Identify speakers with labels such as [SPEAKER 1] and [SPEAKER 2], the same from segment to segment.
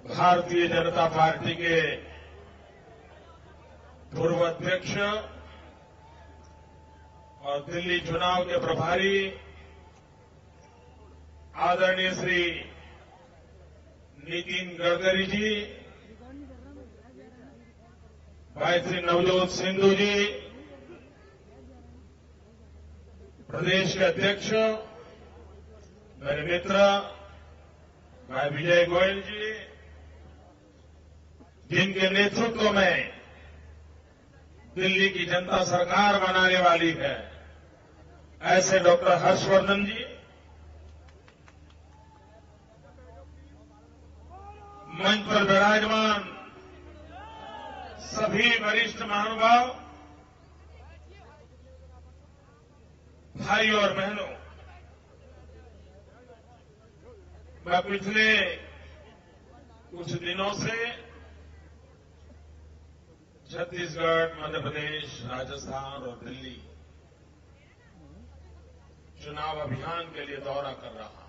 [SPEAKER 1] Bharatiya Janata party के पूर्व अध्यक्ष और दिल्ली चुनाव के प्रभारी आदरणीय श्री नितिन गडकरी जी, भाई श्री नवजोत सिद्धू जी, प्रदेश के अध्यक्ष मेरे मित्र भाई विजय गोयल जी, जिनके नेतृत्व में दिल्ली की जनता सरकार बनाने वाली है, ऐसे डॉक्टर हर्षवर्धन जी, मंच पर विराजमान सभी वरिष्ठ महानुभाव, भाई और बहनों, मैं पिछले कुछ दिनों से छत्तीसगढ़, मध्य प्रदेश, राजस्थान और दिल्ली चुनाव अभियान के लिए दौरा कर रहा हूं।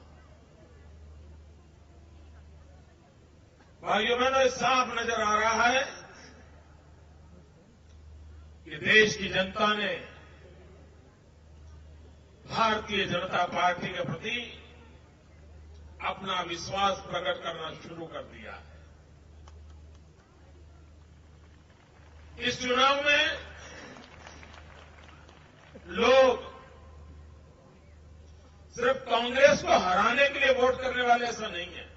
[SPEAKER 1] भाइयों बहनों, साफ नजर आ रहा है कि देश की जनता ने भारतीय जनता पार्टी के प्रति अपना विश्वास प्रकट करना शुरू कर दिया है। इस चुनाव में लोग सिर्फ कांग्रेस को हराने के लिए वोट करने वाले ऐसा नहीं है।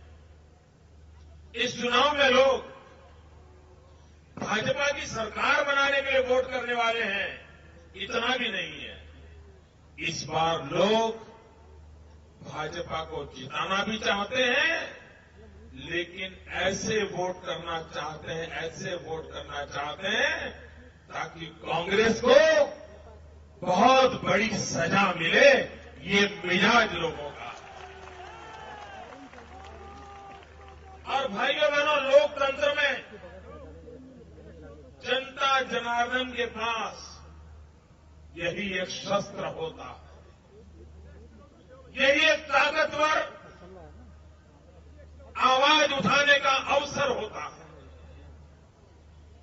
[SPEAKER 1] इस चुनाव में लोग भाजपा की सरकार बनाने के लिए वोट करने वाले हैं, इतना भी नहीं है। इस बार लोग भाजपा को जिताना भी चाहते हैं, लेकिन ऐसे वोट करना चाहते हैं ताकि कांग्रेस को बहुत बड़ी सजा मिले। ये मिजाज लोगों का। और भाइयों बहनों, लोकतंत्र में जनता जनार्दन के पास यही एक शस्त्र होता है, यही एक ताकतवर आवाज उठाने का अवसर होता है।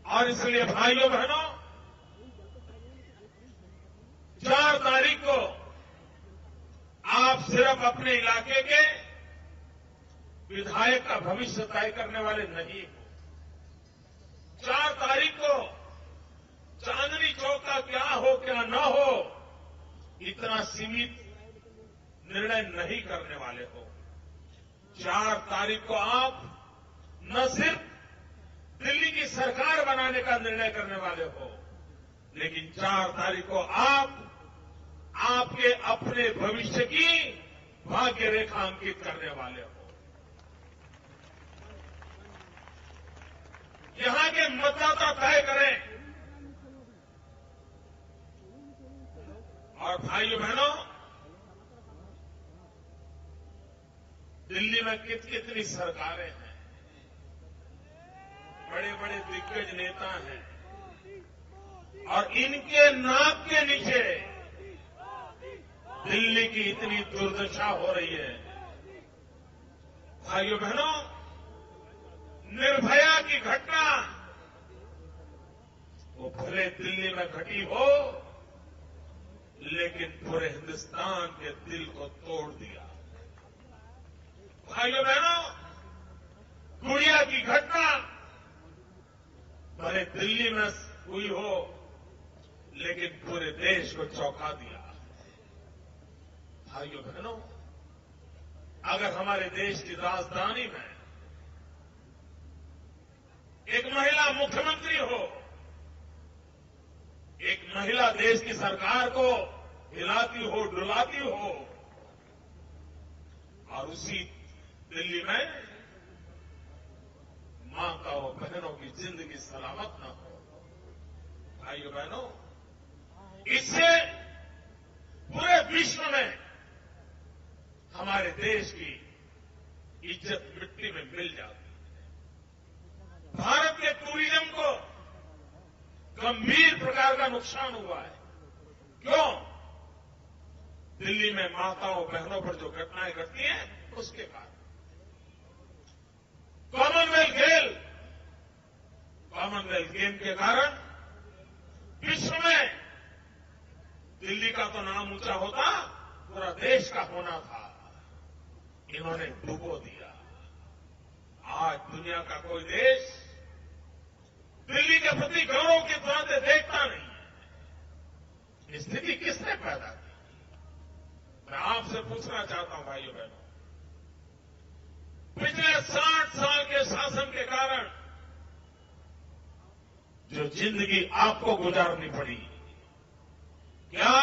[SPEAKER 1] और इसलिए भाइयों बहनों, 4 तारीख को आप सिर्फ अपने इलाके के विधायक का भविष्य तय करने वाले नहीं हो। 4 तारीख को चांदनी चौक का क्या हो क्या न हो, इतना सीमित निर्णय नहीं करने वाले हो। 4 तारीख को आप न सिर्फ दिल्ली की सरकार बनाने का निर्णय करने वाले हो, लेकिन 4 तारीख को आप आपके अपने भविष्य की भाग्य रेखा अंकित करने वाले हो। यहां के मतदाता तय करें। और भाइयों बहनों, दिल्ली में कितनी सरकारें हैं, बड़े बड़े दिग्गज नेता हैं, और इनके नाक के नीचे दिल्ली की इतनी दुर्दशा हो रही है। भाइयों बहनों, निर्भया की घटना वो भले दिल्ली में घटी हो, लेकिन पूरे हिंदुस्तान के दिल को तोड़ दिया। भाइयों बहनों, गुड़िया की घटना भले दिल्ली में हुई हो, लेकिन पूरे देश को चौंका दिया। भाइयों बहनों, अगर हमारे देश की राजधानी में एक महिला मुख्यमंत्री हो, एक महिला देश की सरकार को हिलाती हो, डुलाती हो, और उसी दिल्ली में माताओं बहनों की जिंदगी सलामत न हो, भाइयों बहनों, इससे पूरे विश्व में हमारे देश की इज्जत मिट्टी में मिल जाती है। भारत के टूरिज्म को गंभीर प्रकार का नुकसान हुआ है। क्यों? दिल्ली में माताओं बहनों पर जो घटनाएं घटती हैं, उसके कारण। कॉमनवेल्थ गेम के कारण विश्व में दिल्ली का तो नाम ऊंचा होता, पूरा देश का होना था। इन्होंने डुबो दिया। आज दुनिया का कोई देश दिल्ली के प्रति गौरव की तरह देखता नहीं है। ये स्थिति किसने पैदा की? मैं आपसे पूछना चाहता हूं भाइयों बहनों, पिछले 60 साल के शासन के कारण जो जिंदगी आपको गुजारनी पड़ी, क्या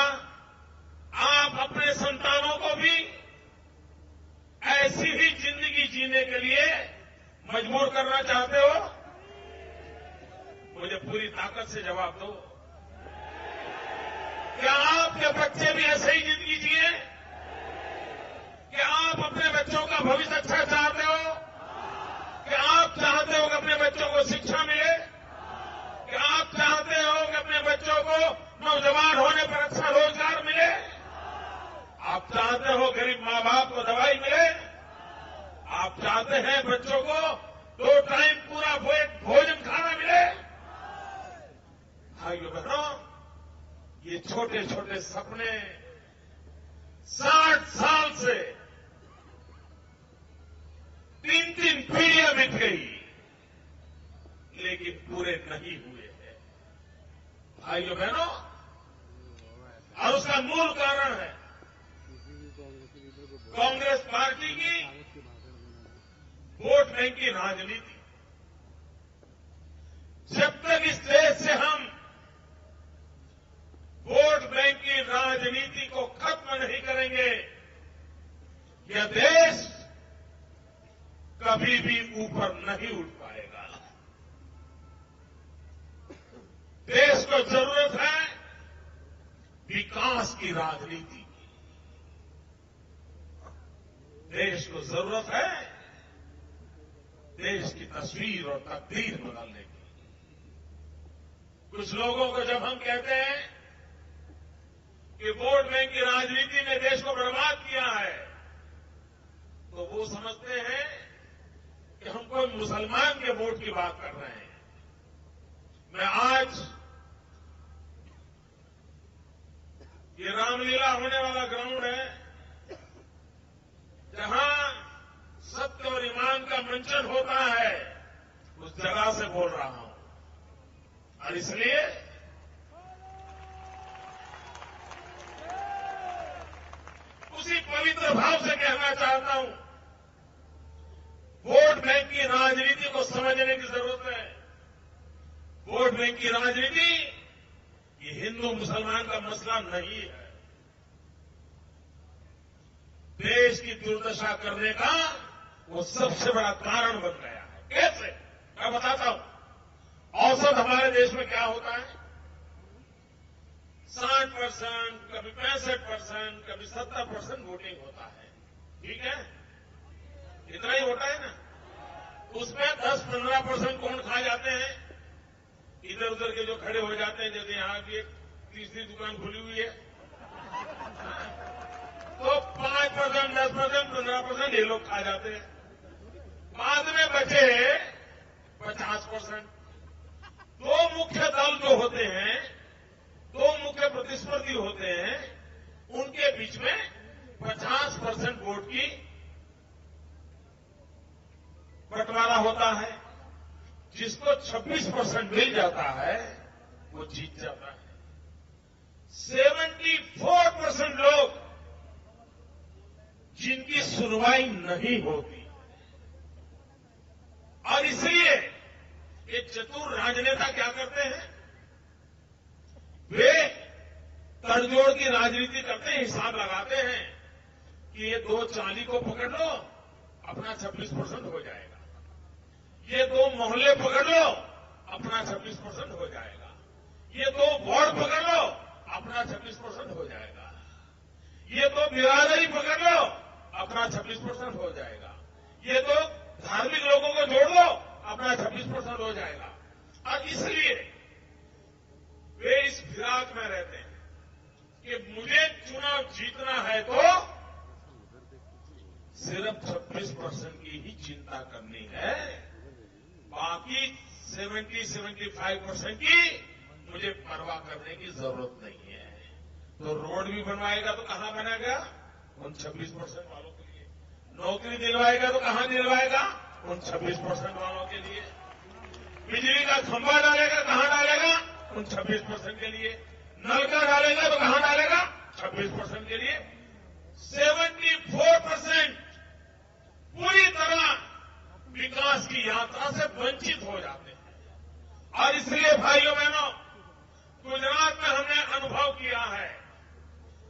[SPEAKER 1] आप अपने संतानों को भी ऐसी ही जिंदगी जीने के लिए मजबूर करना चाहते हो? मुझे पूरी ताकत से जवाब दो। क्या आपके बच्चे भी ऐसे ही जिंदगी जिए? क्या आप अपने बच्चों का भविष्य अच्छा चाहते हो? क्या आप चाहते हो कि अपने बच्चों को शिक्षा मिले? क्या आप चाहते हो कि अपने बच्चों को नौजवान होने पर अच्छा रोजगार मिले? आप चाहते हो गरीब मां बाप को दवाई मिले? आप चाहते हैं बच्चों को 2 टाइम पूरा भोजन खाना मिले? भाइयों बहनों, ये छोटे छोटे सपने 60 साल से 3 पीढ़ियां बीत गई, लेकिन पूरे नहीं हुए हैं। भाइयों बहनों, और उसका मूल कारण है कांग्रेस पार्टी की वोट बैंक की राजनीति। जब तक इस देश से हम वोट बैंक की राजनीति को खत्म नहीं करेंगे, यह देश कभी भी ऊपर नहीं उठ पाएगा। देश को जरूरत है विकास की राजनीति की। देश को जरूरत है देश की तस्वीर और तकदीर बदलने की। कुछ लोगों को जब हम कहते हैं कि वोट बैंक की राजनीति ने देश को बर्बाद किया है, तो वो समझते हैं कि हम कोई मुसलमान के वोट की बात कर रहे हैं। मैं आज ये रामलीला होने वाला ग्राउंड है, जहां सत्य और ईमान का मंचन होता है, उस जगह से बोल रहा हूं। और इसलिए उसी पवित्र भाव से कहना चाहता हूं, वोट बैंक की राजनीति को समझने की जरूरत है। वोट बैंक की राजनीति ये हिंदू मुसलमान का मसला नहीं है। देश की दुर्दशा करने का वो सबसे बड़ा कारण बन गया है। कैसे? मैं बताता हूं। औसत हमारे देश में क्या होता है? 60%, कभी 65%, कभी 70% वोटिंग होता है। ठीक है, इतना ही होता है ना। उसमें 10-15% कौन खा जाते हैं? इधर उधर के जो खड़े हो जाते हैं, जैसे यहां की एक तीसरी दुकान खुली हुई है, तो 5%, 10%, 15% ये लोग खा जाते हैं। बाद में बचे 50%। 2 मुख्य दल जो होते हैं, 2 मुख्य प्रतिस्पर्धी होते हैं, उनके बीच में 50% वोट की बंटवारा होता है। जिसको 26% मिल जाता है वो जीत जाता है। 74% लोग जिनकी सुनवाई नहीं होती, और इसलिए ये चतुर राजनेता क्या करते हैं? वे तड़जोड़ की राजनीति करते हैं, हिसाब लगाते हैं कि ये 2 चाली को पकड़ लो, अपना 26% हो जाएगा। ये 2 मोहल्ले पकड़ लो, अपना 26% हो जाएगा। ये 2 वार्ड पकड़ लो, अपना 26% हो जाएगा। ये 2 बिरादरी पकड़ लो, अपना 26% हो जाएगा। ये 2 धार्मिक लोगों को जोड़ लो, अपना 26% हो जाएगा। और इसलिए वे इस फिराक में रहते हैं कि मुझे चुनाव जीतना है तो सिर्फ 26% की ही चिंता करनी है, बाकी 70-75% की मुझे परवाह करने की जरूरत नहीं है। तो रोड भी बनवाएगा तो कहां बनेगा? उन 26% वालों के लिए। नौकरी दिलवाएगा तो कहां दिलवाएगा? उन 26% वालों के लिए। बिजली का खंभा डालेगा, कहां डालेगा? उन 26% के लिए। नलका डालेगा तो कहां डालेगा? 26% के लिए। 74% पूरी तरह विकास की यात्रा से वंचित हो जाते हैं। और इसलिए भाइयों बहनों, गुजरात में हमने अनुभव किया है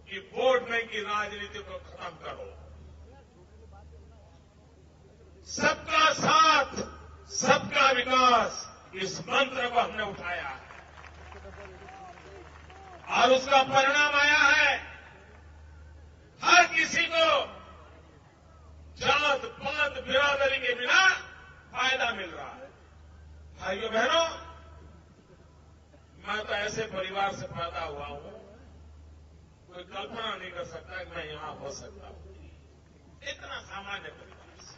[SPEAKER 1] कि वोट बैंक की राजनीति को खत्म करो, सबका साथ, सबका विकास, इस मंत्र को हमने उठाया है और उसका परिणाम आया है। हर किसी को जात पात बिरादरी के बिना फायदा मिल रहा है। भाइयों बहनों, मैं तो ऐसे परिवार से पैदा हुआ हूं, कोई कल्पना नहीं कर सकता कि मैं यहां हो सकता हूं। इतना सामान्य परिवार से,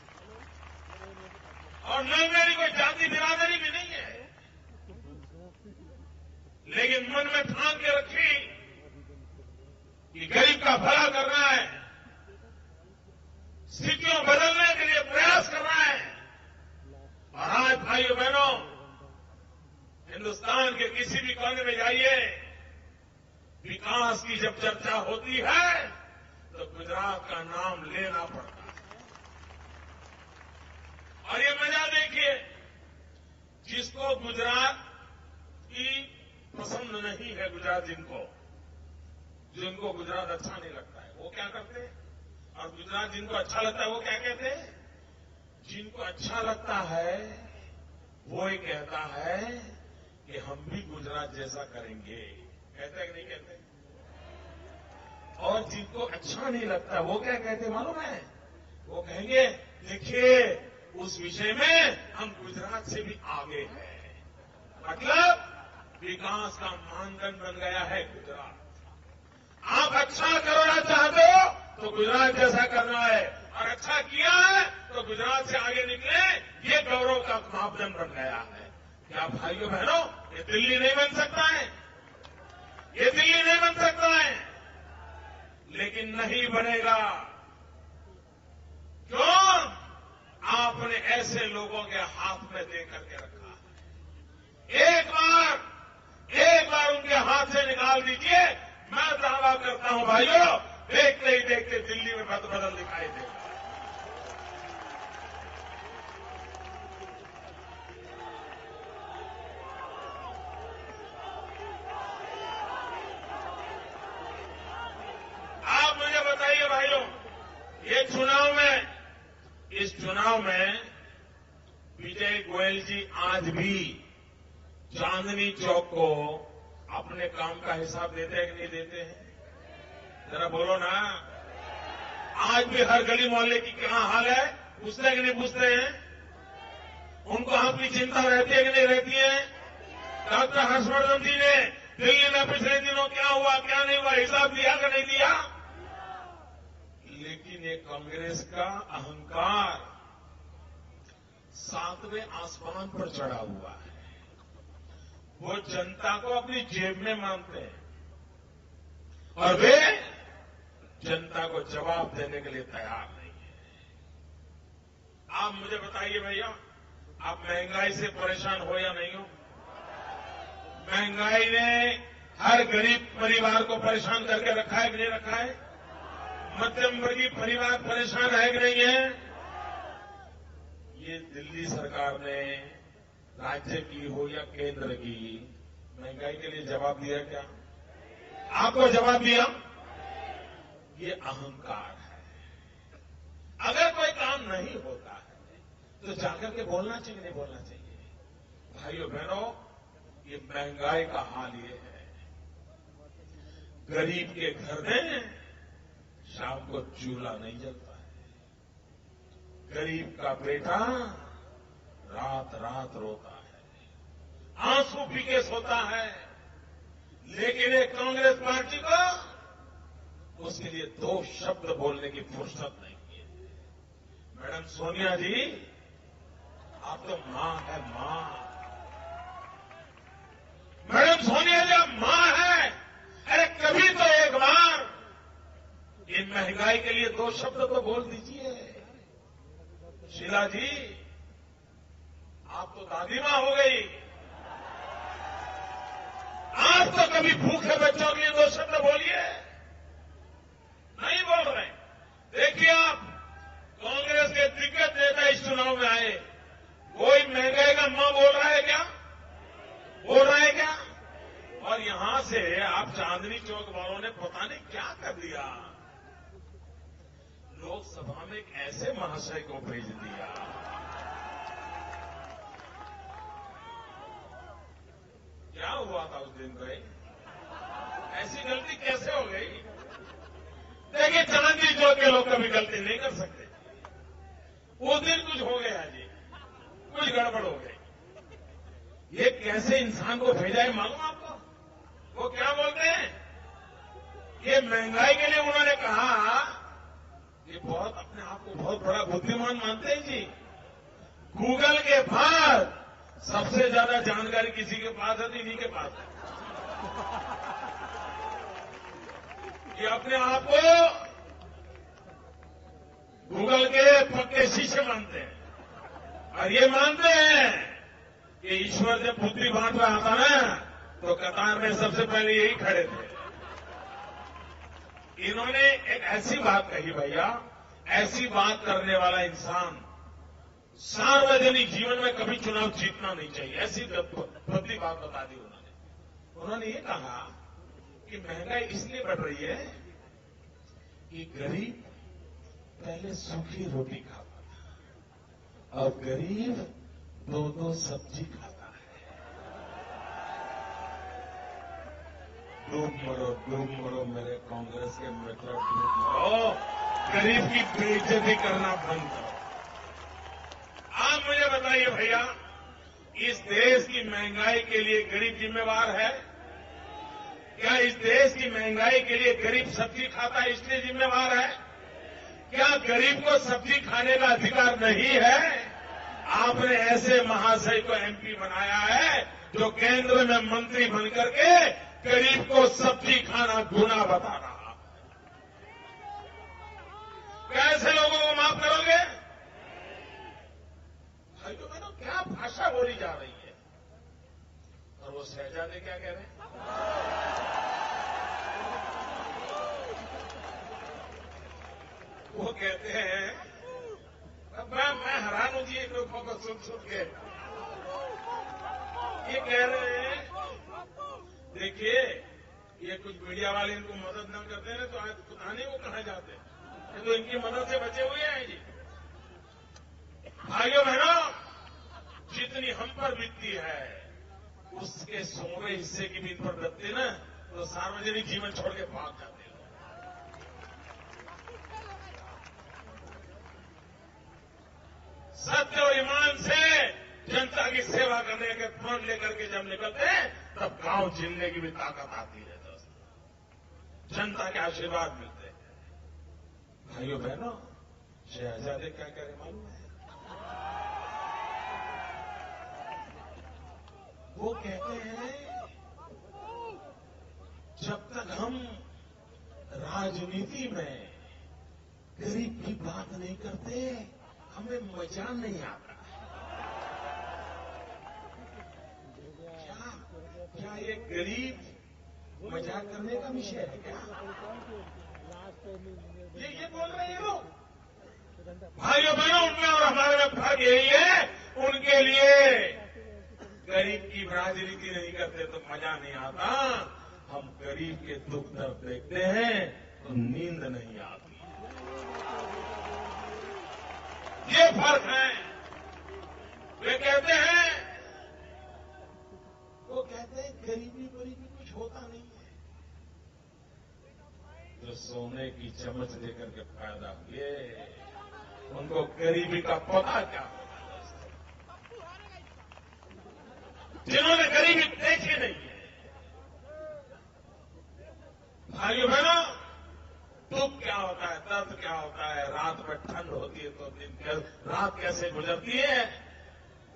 [SPEAKER 1] और न मेरी कोई जाति बिरादरी भी नहीं है, लेकिन मन में ठान के रखी कि गरीब का भला करना है, स्थितियों बदलने के लिए प्रयास करना है। और आज भाइयों बहनों, हिंदुस्तान के किसी भी कोने में जाइए, विकास की जब चर्चा होती है तो गुजरात का नाम लेना पड़ता है। और ये मजा देखिए, जिसको गुजरात की पसंद नहीं है, गुजरात जिनको गुजरात अच्छा नहीं लगता है, वो क्या करते हैं? और गुजरात जिनको अच्छा लगता है वो क्या कहते हैं? जिनको अच्छा लगता है वो ही कहता है कि हम भी गुजरात जैसा करेंगे। कहते हैं कि नहीं कहते? और जिनको अच्छा नहीं लगता वो क्या कहते मालूम है? वो कहेंगे देखिए उस विषय में हम गुजरात से भी आगे हैं। मतलब विकास का मानदंड बन गया है गुजरात। आप अच्छा करना चाहते हो तो गुजरात जैसा करना है, और अच्छा किया है तो गुजरात से आगे निकले, ये गौरव का मापदंड बन गया है। क्या भाइयों बहनों, ये दिल्ली नहीं बन सकता है? ये दिल्ली नहीं बन सकता है, लेकिन नहीं बनेगा। क्यों? आपने ऐसे लोगों के हाथ में दे करके रखा है। एक बार उनके हाथ से निकाल दीजिए, मैं दावा करता हूं भाइयों, देखते ही देखते दिल्ली में बदल दिखाई देगा। आप मुझे बताइए भाइयों, ये इस चुनाव में विजय गोयल जी आज भी चांदनी चौक को अपने काम का हिसाब देते हैं कि नहीं देते हैं? जरा बोलो ना। आज भी हर गली मोहल्ले की क्या हाल है पूछते हैं कि नहीं पूछते हैं? उनको अपनी चिंता रहती है कि नहीं रहती है? डॉक्टर हर्षवर्धन जी ने दिल्ली में पिछले दिनों क्या हुआ क्या नहीं हुआ हिसाब दिया कि नहीं दिया? लेकिन ये कांग्रेस का अहंकार 7वें आसमान पर चढ़ा हुआ है। वो जनता को अपनी जेब में मानते हैं और वे जनता को जवाब देने के लिए तैयार नहीं है। आप मुझे बताइए भैया, आप महंगाई से परेशान हो या नहीं हो? महंगाई ने हर गरीब परिवार को परेशान करके रखा है कि नहीं रखा है? मध्यम वर्गीय परिवार परेशान है कि नहीं है? ये दिल्ली सरकार ने राज्य की हो या केंद्र की महंगाई के लिए जवाब दिया क्या? आपको जवाब दिया? ये अहंकार है। अगर कोई काम नहीं होता है तो जाकर के बोलना चाहिए नहीं बोलना चाहिए? भाइयों बहनों, ये महंगाई का हाल ये है, गरीब के घर में शाम को चूल्हा नहीं जलता है, गरीब का बेटा रात रात रोता है, आंसू पी के सोता है। लेकिन एक कांग्रेस पार्टी को उसके लिए 2 शब्द बोलने की फुर्सत नहीं है। मैडम सोनिया जी, आप तो मां है, मां। दो शब्द तो बोल दीजिए। शीला जी, आप तो दादी मां हो गई, आप तो कभी भूखे बच्चों के लिए दो शब्द बोलिए। नहीं बोल रहे। देखिए आप, कांग्रेस के दिग्गज नेता इस चुनाव में आए, कोई महंगाई का मां बोल रहा है क्या? बोल रहा है क्या? और यहां से आप चांदनी चौक वालों ने पता नहीं क्या कर दिया, लोकसभा में एक ऐसे महाशय को भेज दिया। क्या हुआ था उस दिन भाई? ऐसी गलती कैसे हो गई? देखिए, चांदनी चौक के लोग कभी गलती नहीं कर सकते। उस दिन कुछ हो गया जी, कुछ गड़बड़ हो गई। ये कैसे इंसान को भेजा है मालूम आपको? वो क्या बोलते हैं, ये महंगाई के लिए उन्होंने कहा, ये बहुत अपने आप को बहुत बड़ा बुद्धिमान मानते हैं जी। गूगल के बाद सबसे ज्यादा जानकारी किसी के पास है तो इन्हीं के पास है। ये अपने आप को गूगल के पक्के शीशे मानते हैं, और ये मानते हैं कि ईश्वर जब बुद्धि बांट रहा था ना, तो कतार में सबसे पहले यही खड़े थे। इन्होंने एक ऐसी बात कही भैया, ऐसी बात करने वाला इंसान सार्वजनिक जीवन में कभी चुनाव जीतना नहीं चाहिए, ऐसी भद्दी बात बता दी उन्होंने। उन्होंने ये कहा कि महंगाई इसलिए बढ़ रही है कि गरीब पहले सूखी रोटी खाता था, अब गरीब दो दो सब्जी खाता है। डूब मरो मेरे कांग्रेस के मित्र, डूब मरो, गरीब की बेइज्जती करना बंद करो। आप मुझे बताइए भैया, इस देश की महंगाई के लिए गरीब जिम्मेवार है क्या? इस देश की महंगाई के लिए गरीब सब्जी खाता है इसलिए जिम्मेवार है क्या? गरीब को सब्जी खाने का अधिकार नहीं है? आपने ऐसे महाशय को एमपी बनाया है जो केंद्र में मंत्री बनकर के गरीब को सब्जी खाना गुनाह बता रहा। कैसे लोगों को माफ करोगे? भाइयों बहनों, क्या भाषा बोली जा रही है? और वो शहजादे क्या कह रहे हैं? वो कहते हैं, मैं हैरान हूं जी लोगों को सुन के। ये कह रहे हैं, देखिए, ये कुछ मीडिया वाले इनको मदद न करते हैं तो आज पता नहीं वो कहां जाते, ये तो इनकी मदद से बचे हुए हैं जी। भाइयों बहनों, जितनी हम पर बीतती है उसके 100वें हिस्से की भी इन पर बीतती ना, तो सार्वजनिक जीवन छोड़ के भाग जाते हैं। सत्य और ईमान से जनता की सेवा करने के फंड लेकर के जब निकलते हैं तब गांव झेलने की भी ताकत आती है दोस्तों, जनता के आशीर्वाद मिलते हैं। भाइयों बहनों, शहजादे क्या कह रहे मालूम है? वो कहते हैं, जब तक हम राजनीति में गरीब की बात नहीं करते हमें मजा नहीं आता। क्या ये गरीब मजाक करने का विषय है क्या? ये बोल रहे हैं लोग। भाइयों बहनों, उनमें और हमारे में फर्क यही है, उनके लिए गरीब की राजनीति नहीं करते तो मजा नहीं आता, हम गरीब के दुख दर्द देखते हैं तो नींद नहीं आती। ये फर्क है। वे कहते हैं, गरीबी बरीबी कुछ होता नहीं है। जो सोने की चम्मच लेकर के पैदा हुए उनको गरीबी का पता क्या होगा? जिन्होंने गरीबी देखी नहीं है। भाइयों बहनों, दुख क्या होता है, दर्द क्या होता है, रात में ठंड होती है तो रात कैसे गुजरती है,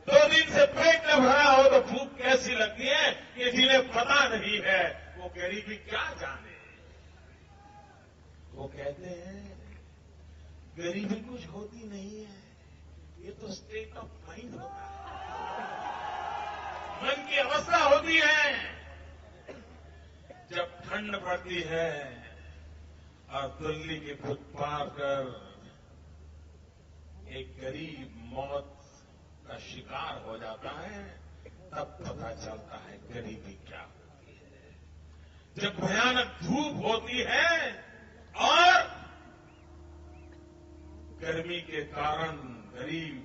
[SPEAKER 1] 2 दिन से पेट न भरा हो तो भूख कैसी लगती है, ये जिन्हें पता नहीं है वो गरीबी क्या जाने। वो कहते हैं गरीबी कुछ होती नहीं है, ये तो स्टेट ऑफ माइंड होता है, मन की अवस्था होती है। जब ठंड पड़ती है और दिल्ली के फुटपाथ पर एक गरीब मौत का शिकार हो जाता है, तब पता चलता है गरीबी क्या होती है। जब भयानक धूप होती है और गर्मी के कारण गरीब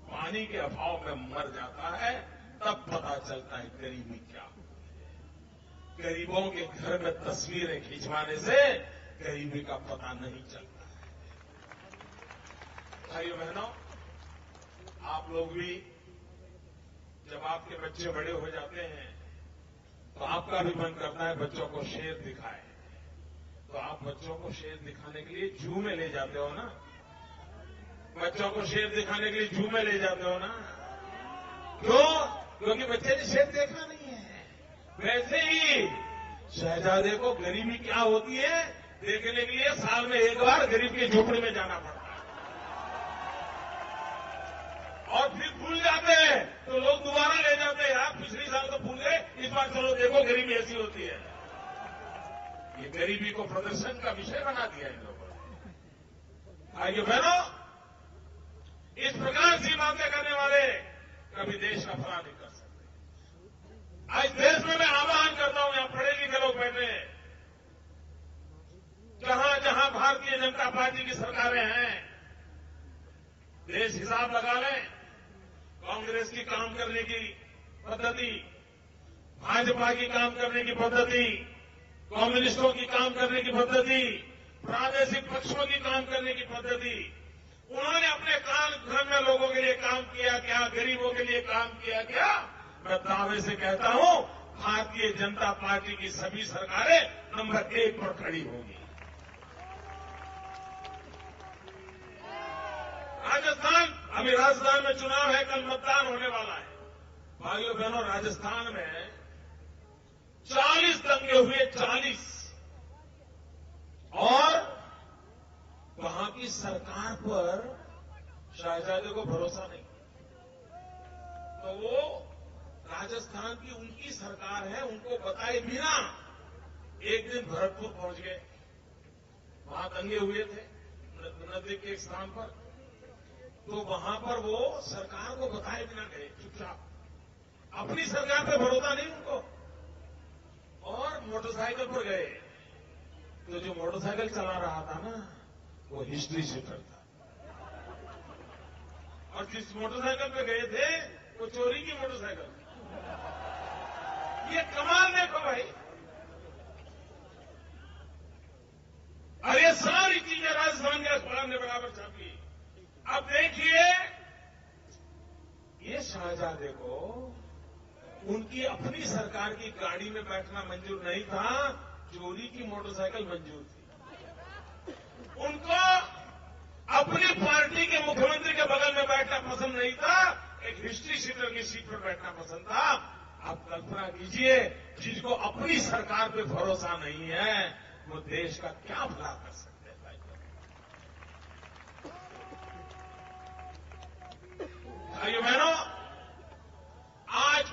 [SPEAKER 1] पानी के अभाव में मर जाता है, तब पता चलता है गरीबी क्या होती है। गरीबों के घर में तस्वीरें खिंचवाने से गरीबी का पता नहीं चलता है। भाइयों बहनों, आप लोग भी जब आपके बच्चे बड़े हो जाते हैं तो आपका भी मन करता है बच्चों को शेर दिखाए। तो आप बच्चों को शेर दिखाने के लिए जू में ले जाते हो ना, बच्चों को शेर दिखाने के लिए जू में ले जाते हो ना। क्यों? क्योंकि बच्चे ने शेर देखा नहीं है। वैसे ही शहजादे को गरीबी क्या होती है देखने के लिए साल में एक बार गरीब की झोपड़ी में जाना पड़ता है, और फिर भूल जाते हैं तो लोग दोबारा ले जाते हैं। यार पिछली साल तो भूल गए, इस बार चलो देखो गरीबी ऐसी होती है। ये गरीबी को प्रदर्शन का विषय बना दिया इन लोगों ने। भाइयों बहनों, इस प्रकार की बातें करने वाले कभी देश का भला नहीं कर सकते। आज देश में मैं आह्वान करता हूं, यहां पढ़े लिखे लोग बैठे हैं, जहां जहां भारतीय जनता पार्टी की सरकारें हैं, देश हिसाब लगा लें। कांग्रेस की काम करने की पद्धति, भाजपा की काम करने की पद्धति, कम्युनिस्टों की काम करने की पद्धति, प्रादेशिक पक्षों की काम करने की पद्धति, उन्होंने अपने कालखंड में लोगों के लिए काम किया क्या, गरीबों के लिए काम किया क्या? मैं दावे से कहता हूं, भारतीय जनता पार्टी की सभी सरकारें नंबर 1 पर खड़ी होंगी। राजस्थान, अभी राजस्थान में चुनाव है, कल मतदान होने वाला है। भाइयों बहनों, राजस्थान में 40 दंगे हुए, 40, और वहां की सरकार पर शहजादे को भरोसा नहीं। तो वो राजस्थान की उनकी सरकार है, उनको बताए बिना एक दिन भरतपुर पहुंच गए। वहां दंगे हुए थे नदी के एक स्थान पर, तो वहां पर वो सरकार को बताए बिना गए चुपचाप। अपनी सरकार पे भरोसा नहीं उनको, और मोटरसाइकिल पर गए। तो जो मोटरसाइकिल चला रहा था ना, वो हिस्ट्री शीटर था, और जिस मोटरसाइकिल पे गए थे वो चोरी की मोटरसाइकिल। ये कमाल देखो भाई। और ये सारी चीजें राजस्थान के अखबार ने बराबर छापी। अब देखिए, ये शहजादे को उनकी अपनी सरकार की गाड़ी में बैठना मंजूर नहीं था, चोरी की मोटरसाइकिल मंजूर थी। उनको अपनी पार्टी के मुख्यमंत्री के बगल में बैठना पसंद नहीं था, एक हिस्ट्री शीटर की सीट पर बैठना पसंद था। आप कल्पना कीजिए, जिसको अपनी सरकार पे भरोसा नहीं है, वो देश का क्या भला कर सकते हैं। भाइयों बहनों, आज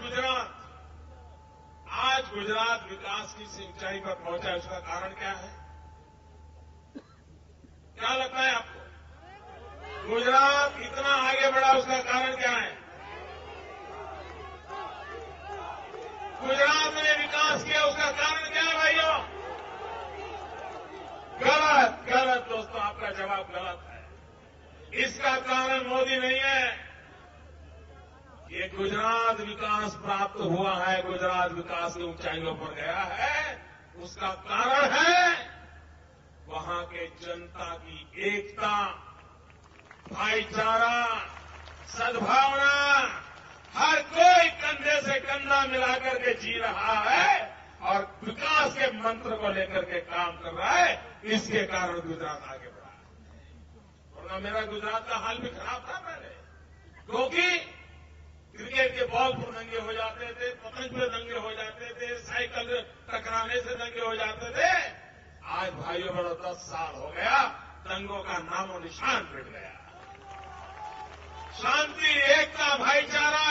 [SPEAKER 1] गुजरात विकास की ऊंचाई पर पहुंचा है, उसका कारण क्या है? क्या लगता है आपको? गुजरात इतना आगे बढ़ा, उसका कारण क्या है? गुजरात ने विकास किया, उसका कारण क्या है भाइयों? गलत, गलत दोस्तों, आपका जवाब गलत है। इसका कारण मोदी नहीं है। ये गुजरात विकास प्राप्त हुआ है, गुजरात विकास की ऊंचाइयों पर गया है, उसका कारण है वहां के जनता की एकता, भाईचारा, सद्भावना। हर कोई कंधे से कंधा मिलाकर के जी रहा है और विकास के मंत्र को लेकर के काम कर रहा है। इसके कारण गुजरात आगे बढ़ा है। वरना मेरा गुजरात का हाल भी खराब था पहले, क्योंकि क्रिकेट के बॉल पर दंगे हो जाते थे, पतंग पे दंगे हो जाते थे, साइकिल टकराने से दंगे हो जाते थे। आज भाइयों बड़ों 10 साल हो गया, दंगों का नामो निशान मिट गया। शांति, एकता, भाईचारा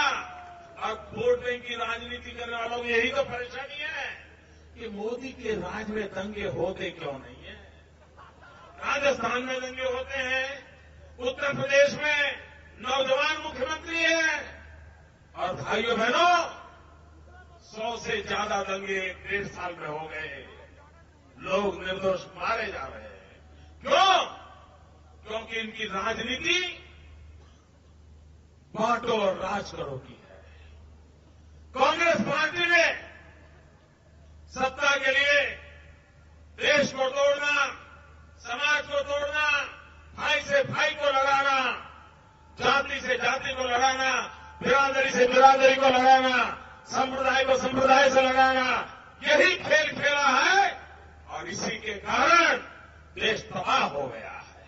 [SPEAKER 1] और वोट बैंक की राजनीति करने वालों की यही तो परेशानी है कि मोदी के राज में दंगे होते क्यों नहीं है। राजस्थान में दंगे होते हैं, उत्तर प्रदेश में नौजवान मुख्यमंत्री है, और भाइयों बहनों 100 से ज्यादा दंगे 1.5 साल में हो गए। लोग निर्दोष मारे जा रहे हैं। क्यों? क्योंकि इनकी राजनीति बांटो और राज करो की है। कांग्रेस पार्टी ने सत्ता के लिए देश को तोड़ना, समाज को तोड़ना, भाई से भाई को लड़ाना, जाति से जाति को लड़ाना, बिरादरी से बिरादरी को लड़ाना, संप्रदाय को संप्रदाय से लड़ाना, यही खेल खेला है और इसी के कारण देश तबाह हो गया है।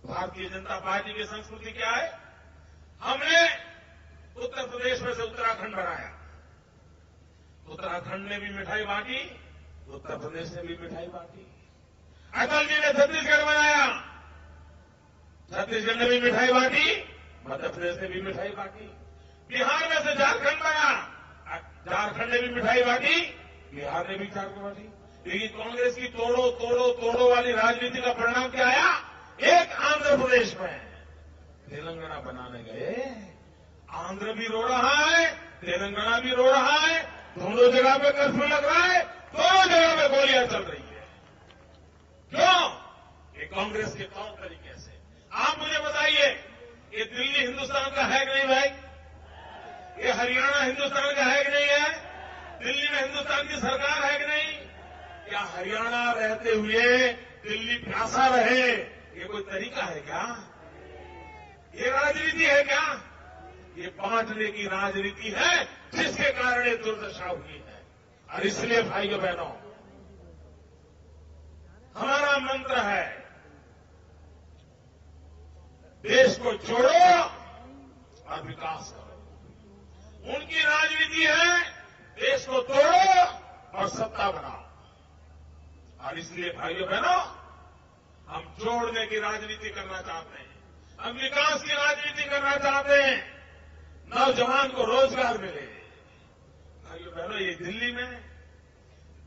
[SPEAKER 1] भारतीय जनता पार्टी की संस्कृति क्या है? हमने उत्तर प्रदेश में से उत्तराखंड बनाया, उत्तराखंड ने भी मिठाई बांटी, उत्तर प्रदेश ने भी मिठाई बांटी। अटल जी ने छत्तीसगढ़ बनाया, छत्तीसगढ़ ने भी मिठाई बांटी, मध्य प्रदेश ने भी मिठाई बांटी। बिहार में से झारखंड बना, झारखंड ने भी मिठाई बांटी, बिहार ने भी झारखंड बांटी। लेकिन कांग्रेस की तोड़ो तोड़ो तोड़ो वाली राजनीति का परिणाम क्या आया? एक आंध्र प्रदेश में तेलंगाना बनाने गए, आंध्र भी रो रहा है, तेलंगाना भी रो रहा है, दोनों जगह पे कर्फ्यू लग रहा है, दोनों जगह पे गोलियां चल रही है। क्यों? ये कांग्रेस के तौर तरीके से। आप मुझे बताइए, ये दिल्ली हिंदुस्तान का है कि नहीं भाई? ये हरियाणा हिंदुस्तान का है कि नहीं है? दिल्ली में हिंदुस्तान की सरकार है कि नहीं? क्या हरियाणा रहते हुए दिल्ली प्यासा रहे? ये कोई तरीका है क्या? ये राजनीति है क्या? ये बांटने की राजनीति है, जिसके कारण ये दुर्दशा हुई है। और इसलिए भाइयों बहनों, हमारा मंत्र है, देश को जोड़ो और विकास करो। उनकी राजनीति है देश को तोड़ो और सत्ता बनाओ। और इसलिए भाइयों बहनों, हम जोड़ने की राजनीति करना चाहते हैं, हम विकास की राजनीति करना चाहते हैं, नौजवान को रोजगार मिले। भाइयों बहनों, ये दिल्ली में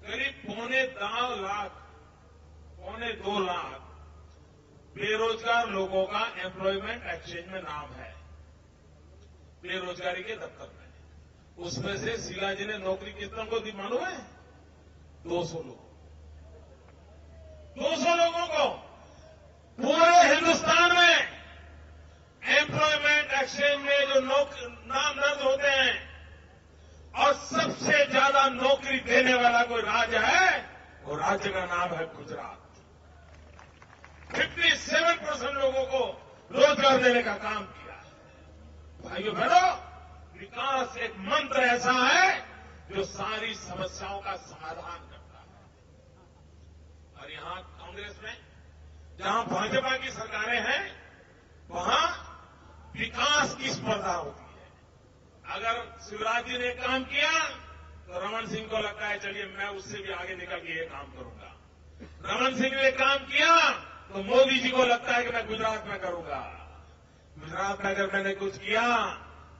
[SPEAKER 1] करीब 2.25 लाख बेरोजगार लोगों का एम्प्लॉयमेंट एक्सचेंज में नाम है, बेरोजगारी के दफ्तर में। उसमें से शीला जी ने नौकरी कितनों को दी मालूम है? 200 लोग, 200 लोगों को पूरे हिंदुस्तान में एम्प्लॉयमेंट एक्सचेंज में जो नाम दर्ज होते हैं और सबसे ज्यादा नौकरी देने वाला कोई राज्य है, वो राज्य का नाम है गुजरात। 57% लोगों को रोजगार देने का काम किया है। भाइयों बहनों, विकास एक मंत्र ऐसा है जो सारी समस्याओं का समाधान करता है। और यहां कांग्रेस में जहां भाजपा की सरकारें हैं, वहां विकास की स्पर्धा होती है। अगर शिवराज जी ने काम किया तो रमन सिंह को लगता है चलिए मैं उससे भी आगे निकल के ये काम करूंगा। रमन सिंह ने काम किया तो मोदी जी को लगता है कि मैं गुजरात में करूंगा। गुजरात में अगर मैंने कुछ किया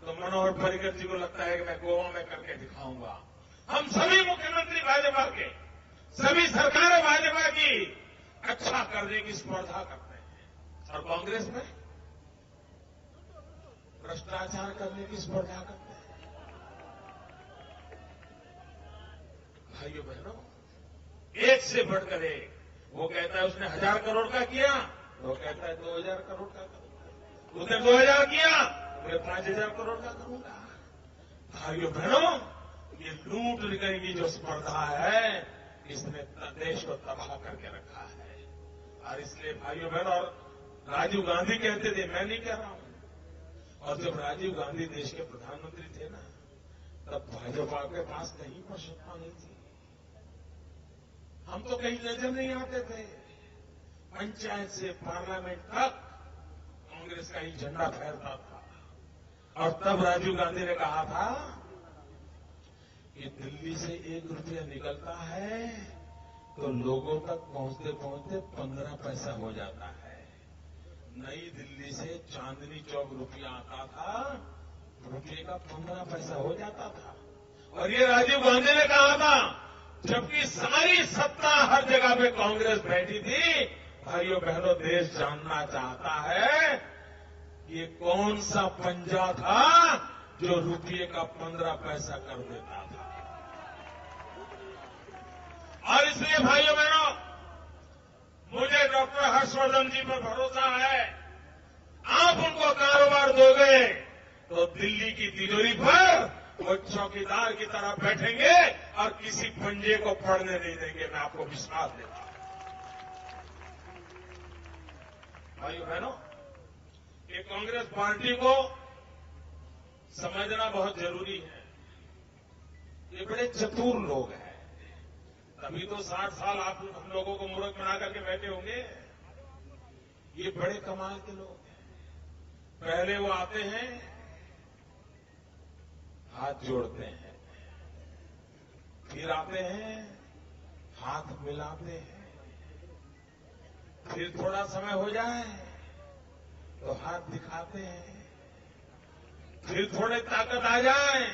[SPEAKER 1] तो मनोहर पर्रिकर जी को लगता है कि मैं गोवा में करके दिखाऊंगा। हम सभी मुख्यमंत्री भाजपा के, सभी सरकारें भाजपा की अच्छा करने की स्पर्धा करते हैं। और कांग्रेस में भ्रष्टाचार करने की स्पर्धा करते हैं। भाइयों बहनों, एक से बढ़कर एक। वो कहता है उसने 1000 करोड़ का किया, वो कहता है 2000 करोड़ का करूंगा। उसने 2000 किया, मैं 5000 करोड़ का करूंगा। भाइयों बहनों, ये लूट की जो स्पर्धा है, इसने देश को तबाह करके रखा है। और इसलिए भाइयों बहनों, और राजीव गांधी कहते थे, मैं नहीं कह रहा हूं, और जब राजीव गांधी देश के प्रधानमंत्री थे ना, तब भाजपा के पास कहीं पर सत्ता नहीं थी। हम तो कहीं नजर नहीं आते थे। पंचायत से पार्लियामेंट तक कांग्रेस का ही झंडा फहरता था। और तब राजीव गांधी ने कहा था कि दिल्ली से 1 रुपया निकलता है तो लोगों तक पहुंचते पहुंचते 15 पैसा हो जाता है। नई दिल्ली से चांदनी चौक रुपया आता था, रुपये का 15 पैसा हो जाता था। और ये राजीव गांधी ने कहा था, जबकि सारी सत्ता हर जगह पे कांग्रेस बैठी थी। भाइयों बहनों, देश जानना चाहता है ये कौन सा पंजा था जो रुपये का 15 पैसा कर देता था। और इसलिए भाइयों बहनों, मुझे डॉक्टर हर्षवर्धन जी पर भरोसा है। आप उनको कारोबार दोगे तो दिल्ली की तिजोरी पर वो चौकीदार की तरह बैठेंगे और किसी पंजे को पड़ने नहीं देंगे। मैं आपको विश्वास देता हूं। भाइयों बहनों, ये कांग्रेस पार्टी को समझना बहुत जरूरी है। ये बड़े चतुर लोग हैं, तभी तो 60 साल आप हम लोगों को मूर्ख बना करके बैठे होंगे। ये बड़े कमाल के लोग हैं। पहले वो आते हैं, हाथ जोड़ते हैं, फिर आते हैं, हाथ मिलाते हैं, फिर थोड़ा समय हो जाए तो हाथ दिखाते हैं, फिर थोड़ी ताकत आ जाए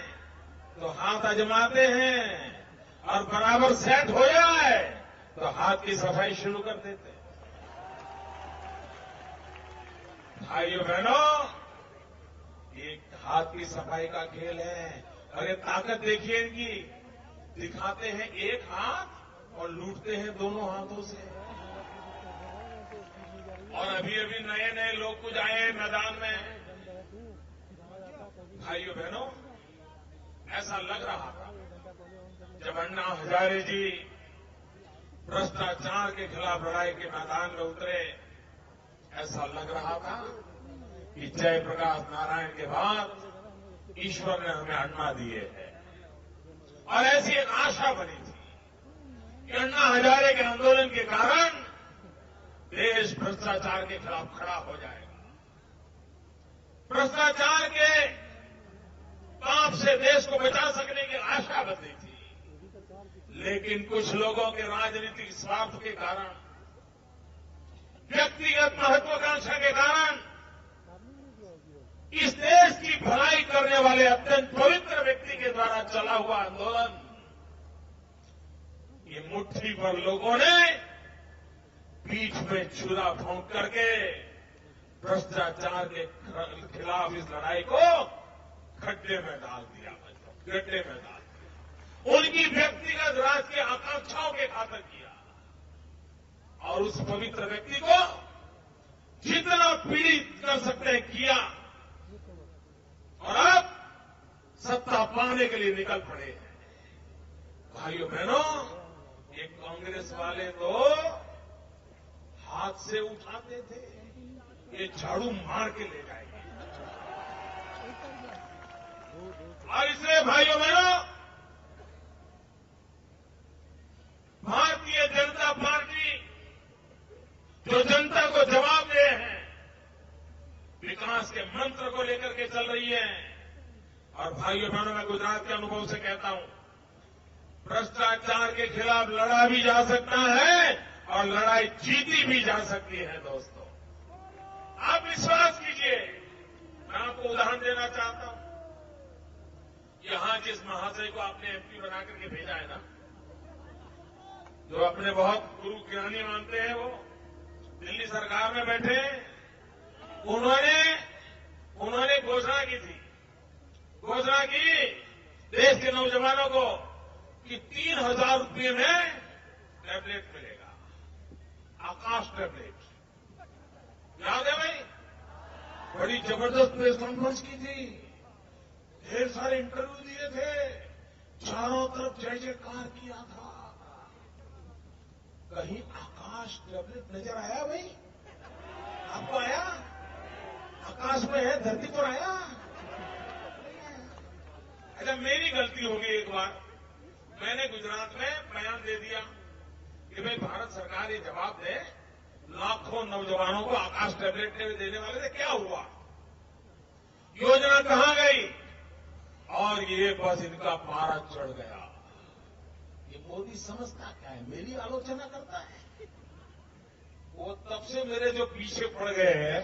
[SPEAKER 1] तो हाथ आजमाते हैं, और बराबर सेट हो जाए तो हाथ की सफाई शुरू कर देते हैं। भाइयों बहनों, ये हाथ की सफाई का खेल है। और ये ताकत देखिए इनकी, दिखाते हैं एक हाथ और लूटते हैं दोनों हाथों से। और अभी अभी नए नए लोग कुछ आए हैं मैदान में। भाइयों बहनों, ऐसा लग रहा था जब अन्ना हजारे जी भ्रष्टाचार के खिलाफ लड़ाई के मैदान में उतरे, ऐसा लग रहा था कि जयप्रकाश नारायण के बाद ईश्वर ने हमें अन्ना दिए हैं। और ऐसी एक आशा बनी थी कि अन्ना हजारे के आंदोलन के कारण देश भ्रष्टाचार के खिलाफ खड़ा हो जाएगा। भ्रष्टाचार के पाप से देश को बचा सकने की आशा बनी थी। लेकिन कुछ लोगों के राजनीतिक स्वार्थ के कारण, व्यक्तिगत महत्वाकांक्षा के कारण, इस देश की भलाई करने वाले अत्यंत पवित्र व्यक्ति के द्वारा चला हुआ आंदोलन, ये मुट्ठी भर लोगों ने पीठ में छुरा फूंक करके भ्रष्टाचार के खिलाफ इस लड़ाई को खड्डे में डाल दिया, गड्ढे में डाल दिया। उनकी व्यक्तिगत राजकीय आकांक्षाओं के खातिर किया। और उस पवित्र व्यक्ति को जितना पीड़ित कर सकते हैं किया। और अब सत्ता पाने के लिए निकल पड़े हैं। भाइयों बहनों, ये कांग्रेस वाले तो हाथ से उठाते थे, ये झाड़ू मार के ले जाएंगे। और इसलिए भाइयों बहनों, भारतीय जनता पार्टी जो जनता को जवाब दे हैं, विकास के मंत्र को लेकर के चल रही है। और भाइयों बहनों, मैं गुजरात के अनुभव से कहता हूं, भ्रष्टाचार के खिलाफ लड़ा भी जा सकता है और लड़ाई जीती भी जा सकती है। दोस्तों, आप विश्वास कीजिए। मैं आपको उदाहरण देना चाहता हूं। यहां जिस महाशय को आपने एमपी बना करके भेजा है ना, जो अपने बहुत गुरु ज्ञानी मानते हैं, वो दिल्ली सरकार में बैठे, उन्होंने घोषणा की थी, देश के नौजवानों को कि 3,000 रुपये में टैबलेट मिलेगा, आकाश टैबलेट। याद है भाई? बड़ी जबरदस्त प्रेस कॉन्फ्रेंस की थी, ढेर सारे इंटरव्यू दिए थे, चारों तरफ जय जयकार किया था। कहीं आकाश टैबलेट नजर आया भाई? आपको आया? आकाश में है, धरती पर आया? अच्छा, मेरी गलती होगी। एक बार मैंने गुजरात में बयान दे दिया कि भाई भारत सरकार ये जवाब दे, लाखों नौजवानों को आकाश टैबलेट देने वाले थे, क्या हुआ? योजना कहां गई? और ये बस इनका पारा चढ़ गया। ये मोदी समझता क्या है, मेरी आलोचना करता है। वो तब से मेरे जो पीछे पड़ गए हैं,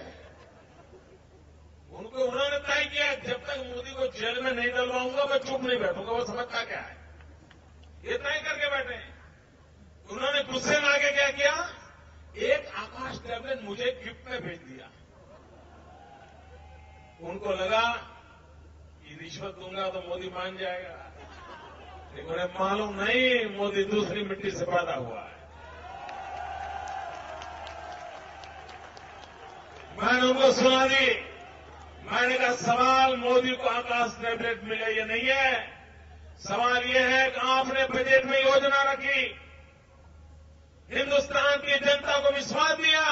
[SPEAKER 1] उनको उन्होंने तय किया जब तक मोदी को जेल में नहीं डलवाऊंगा मैं चुप नहीं बैठूंगा। वो समझता क्या है, ये तय करके बैठे हैं। उन्होंने गुस्से में आके क्या किया, एक आकाश टैबलेट मुझे गिफ्ट में भेज दिया। उनको लगा कि रिश्वत दूंगा तो मोदी मान जाएगा, लेकिन उन्हें मालूम नहीं मोदी दूसरी मिट्टी से पैदा हुआ है। मैंने उनको सुना दी। मैंने कहा सवाल मोदी को आकाश टैबलेट मिले ये नहीं है, सवाल ये है कि आपने बजट में योजना रखी, हिंदुस्तान की जनता को विश्वास दिया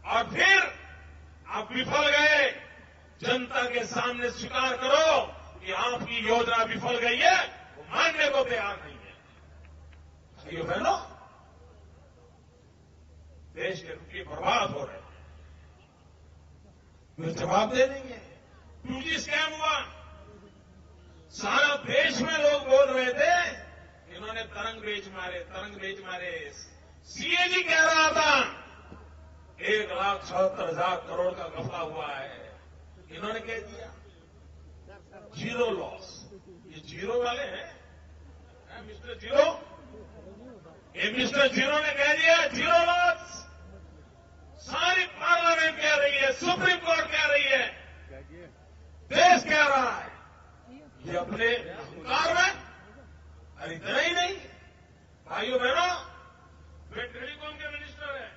[SPEAKER 1] और फिर आप विफल गए। जनता के सामने स्वीकार करो कि आपकी योजना विफल गई है, वो मानने को तैयार नहीं है। भाइयों बहनों, देश के रुपये बर्बाद हो रहे हैं, वे जवाब दे देंगे। 2G स्कैम हुआ, सारा देश में लोग बोल रहे थे इन्होंने तरंग बेच मारे। सीएजी कह रहा था 1,76,000 करोड़ का घपला हुआ है, इन्होंने कह दिया जीरो लॉस। ये जीरो वाले हैं मिस्टर जीरो, ये मिस्टर जीरो ने कह दिया जीरो लॉस। सारी पार्लियामेंट कह रही है, सुप्रीम कोर्ट कह रही है, देश कह रहा है, ये अपने अहंकार में। और इतना ही नहीं भाइयों बहनों, वे टेलीकॉम के मिनिस्टर हैं।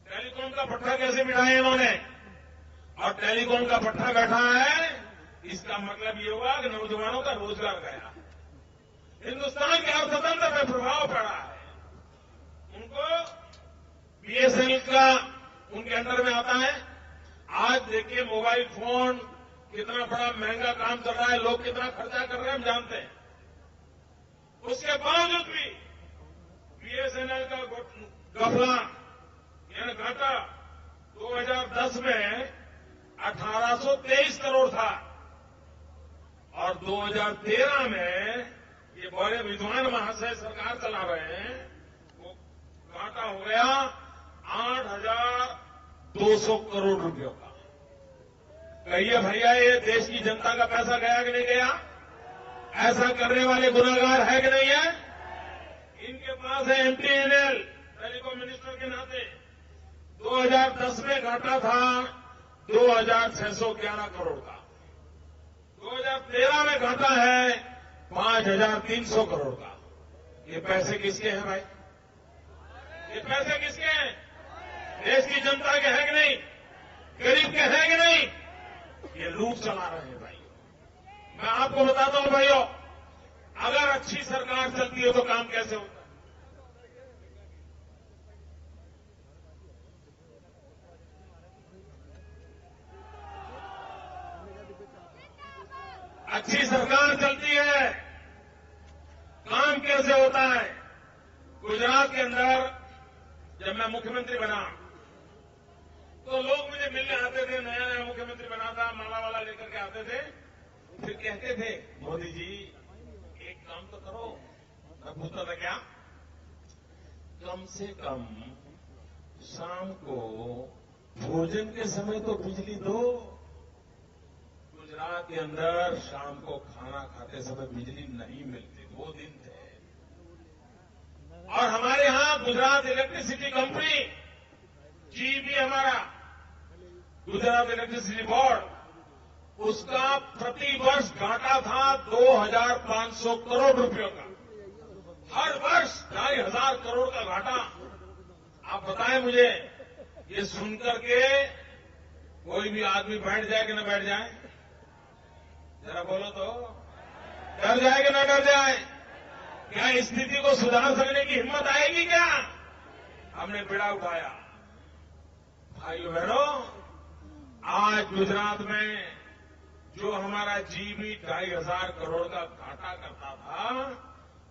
[SPEAKER 1] टेलीकॉम का पट्टा कैसे बिठाया इन्होंने, और टेलीकॉम का पट्टा बैठा है, इसका मतलब ये हुआ कि नौजवानों का रोजगार गया, हिंदुस्तान के अर्थतंत्र में प्रभाव पड़ा है। उनको बीएसएनएल का उनके अंडर में आता है। आज देखिए मोबाइल फोन कितना बड़ा महंगा काम चल रहा है, लोग कितना खर्चा कर रहे हैं हम जानते हैं। उसके बावजूद भी बीएसएनएल का घपला यानी घाटा 2010 में 1823 करोड़ था और 2013 में ये बड़े विद्वान महाशय सरकार चला रहे हैं, वो घाटा हो गया 8,200 करोड़ रुपयों का। कहिए भैया ये देश की जनता का पैसा गया कि नहीं गया? ऐसा करने वाले गुनाहगार है कि नहीं है? इनके पास है एमटीएनएल, टेलीकॉम मिनिस्टर के नाते 2010 में घाटा था 2,611 करोड़ का, 2013 में घाटा है 5,300 करोड़ का। ये पैसे किसके हैं भाई? ये पैसे किसके हैं? देश की जनता के हैं कि नहीं? गरीब के हैं कि नहीं? ये लूट चला रहे हैं भाई। मैं आपको बताता हूं भाइयों, अगर अच्छी सरकार चलती है तो काम कैसे होता है? अच्छी सरकार चलती है, काम कैसे होता है? गुजरात के अंदर जब मैं मुख्यमंत्री बना तो लोग मुझे मिलने आते थे, नया नया मुख्यमंत्री बना था, माला वाला लेकर के आते थे, फिर कहते थे मोदी जी एक काम तो करो। मैं पूछता था क्या? कम से कम शाम को भोजन के समय तो बिजली दो। गुजरात के अंदर शाम को खाना खाते समय बिजली नहीं मिलती, 2 दिन थे। और हमारे यहां गुजरात इलेक्ट्रिसिटी कंपनी, जीबी हमारा गुजरात इलेक्ट्रिसिटी बोर्ड, उसका प्रति वर्ष घाटा था 2,500 करोड़ रुपयों का। हर वर्ष 2,500 करोड़ का घाटा। आप बताएं मुझे, ये सुनकर के कोई भी आदमी बैठ जाए कि न बैठ जाए? जरा बोलो तो, डर जाए कि न डर जाए? क्या इस स्थिति को सुधार सकने की हिम्मत आएगी क्या? हमने बेड़ा उठाया। भाइयों बहनों, आज गुजरात में जो हमारा जीबी 2,500 करोड़ का घाटा करता था,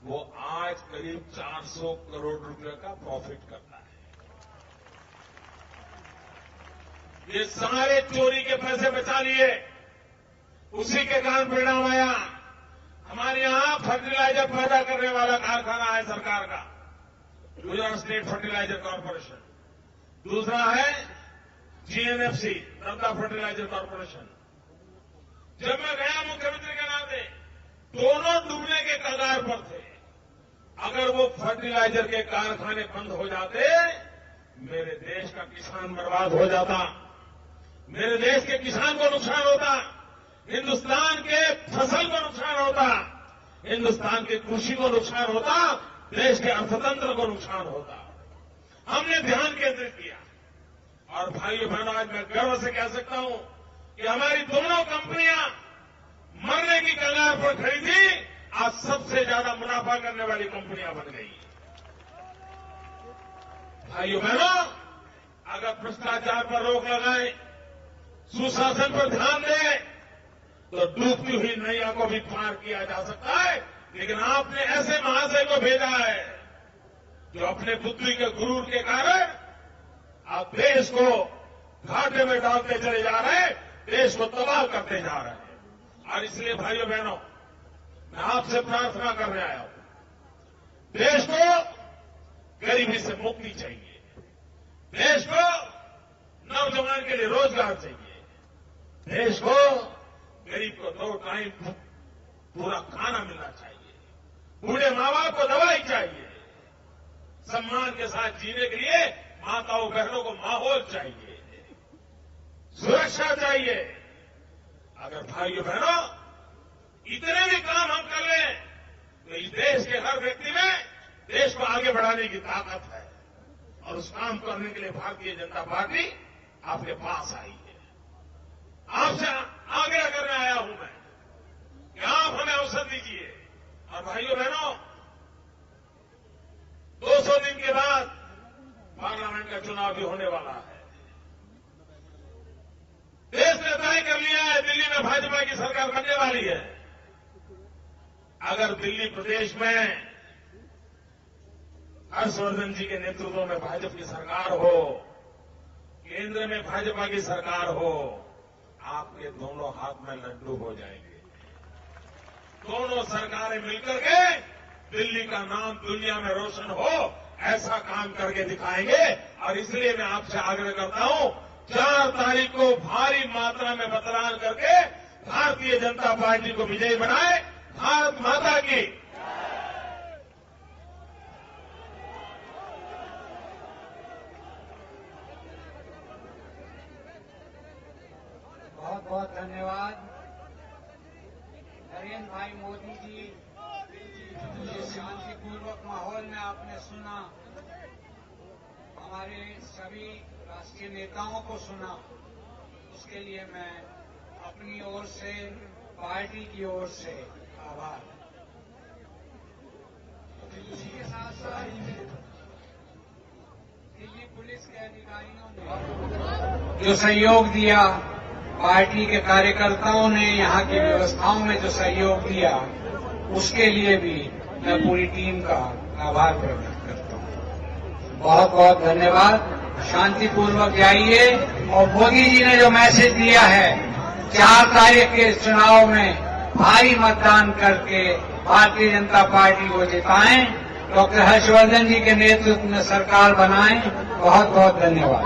[SPEAKER 1] वो आज करीब 400 करोड़ रुपए का प्रॉफिट करता है। ये सारे चोरी के पैसे बचा लिए, उसी के कारण परिणाम आया। हमारे यहां फर्टिलाइजर फर्टिलाइजर पैदा करने वाला कारखाना है सरकार का, गुजरात स्टेट फर्टिलाइजर कॉर्पोरेशन। दूसरा है जीएनएफसी, नर्मदा फर्टिलाइजर कॉर्पोरेशन। जब मैं गया मुख्यमंत्री के नाते, दोनों डूबने के कगार पर थे। अगर वो फर्टिलाइजर के कारखाने बंद हो जाते, मेरे देश का किसान बर्बाद हो जाता, मेरे देश के किसान को नुकसान होता, हिंदुस्तान के फसल को नुकसान होता, हिंदुस्तान के कृषि को नुकसान होता, देश के अर्थतंत्र को नुकसान होता। हमने ध्यान केंद्रित किया और भाइयों बहनों, आज मैं गर्व से कह सकता हूं कि हमारी दोनों कंपनियां मरने की कगार पर खड़ी थी, आज सबसे ज्यादा मुनाफा करने वाली कंपनियां बन गई। भाइयों बहनों, अगर भ्रष्टाचार पर रोक लगाए, सुशासन पर ध्यान दें, तो डूबती हुई नैया को भी पार किया जा सकता है। लेकिन आपने ऐसे महाशय को भेजा है जो अपने बुद्धि के गुरूर के कारण आप देश को घाटे में डालते चले जा रहे हैं, देश को तबाह करते जा रहे हैं। और इसलिए भाइयों बहनों, मैं आपसे प्रार्थना करने आया हूं, देश को गरीबी से मुक्ति चाहिए, देश को नौजवान के लिए रोजगार चाहिए, देश को गरीब को 2 टाइम पूरा खाना मिलना चाहिए, बूढ़े माँ बाप को दवाई चाहिए, सम्मान के साथ जीने के लिए माताओं बहनों को माहौल चाहिए, सुरक्षा चाहिए। अगर भाइयों बहनों इतने भी काम हम कर लें, तो इस देश के हर व्यक्ति में देश को आगे बढ़ाने की ताकत है। और उस काम करने के लिए भारतीय जनता पार्टी आपके पास आई है। आपसे आग्रह करने आया हूं मैं कि आप हमें अवसर दीजिए। और भाइयों बहनों, 200 दिन के बाद पार्लियामेंट का चुनाव भी होने वाला है। देश ने तय कर लिया है, दिल्ली में भाजपा की सरकार बनने वाली है। अगर दिल्ली प्रदेश में हर्षवर्धन जी के नेतृत्व में भाजपा की सरकार हो, केंद्र में भाजपा की सरकार हो, आपके दोनों हाथ में लड्डू हो जाएंगे। दोनों सरकारें मिलकर के दिल्ली का नाम दुनिया में रोशन हो, ऐसा काम करके दिखाएंगे। और इसलिए मैं आपसे आग्रह करता हूं, 4 तारीख को भारी मात्रा में मतदान करके भारतीय जनता पार्टी को विजयी बनाए। भारत माता की।
[SPEAKER 2] बहुत बहुत धन्यवाद नरेंद्र भाई मोदी जी। ये शांतिपूर्वक माहौल में आपने सुना, हमारे सभी राष्ट्रीय नेताओं को सुना, उसके लिए मैं अपनी ओर से, पार्टी की ओर से आभार। इसी के साथ साथ दिल्ली पुलिस के अधिकारियों ने जो सहयोग दिया, पार्टी के कार्यकर्ताओं ने यहाँ की व्यवस्थाओं में जो सहयोग दिया, उसके लिए भी मैं पूरी टीम का आभार प्रकट करता हूँ। बहुत बहुत धन्यवाद। शांतिपूर्वक जाइए। और मोदी जी ने जो मैसेज दिया है, 4 तारीख के चुनाव में भारी मतदान करके भारतीय जनता पार्टी को जिताएं, डॉक्टर हर्षवर्धन जी के नेतृत्व में सरकार बनाएं। बहुत बहुत धन्यवाद।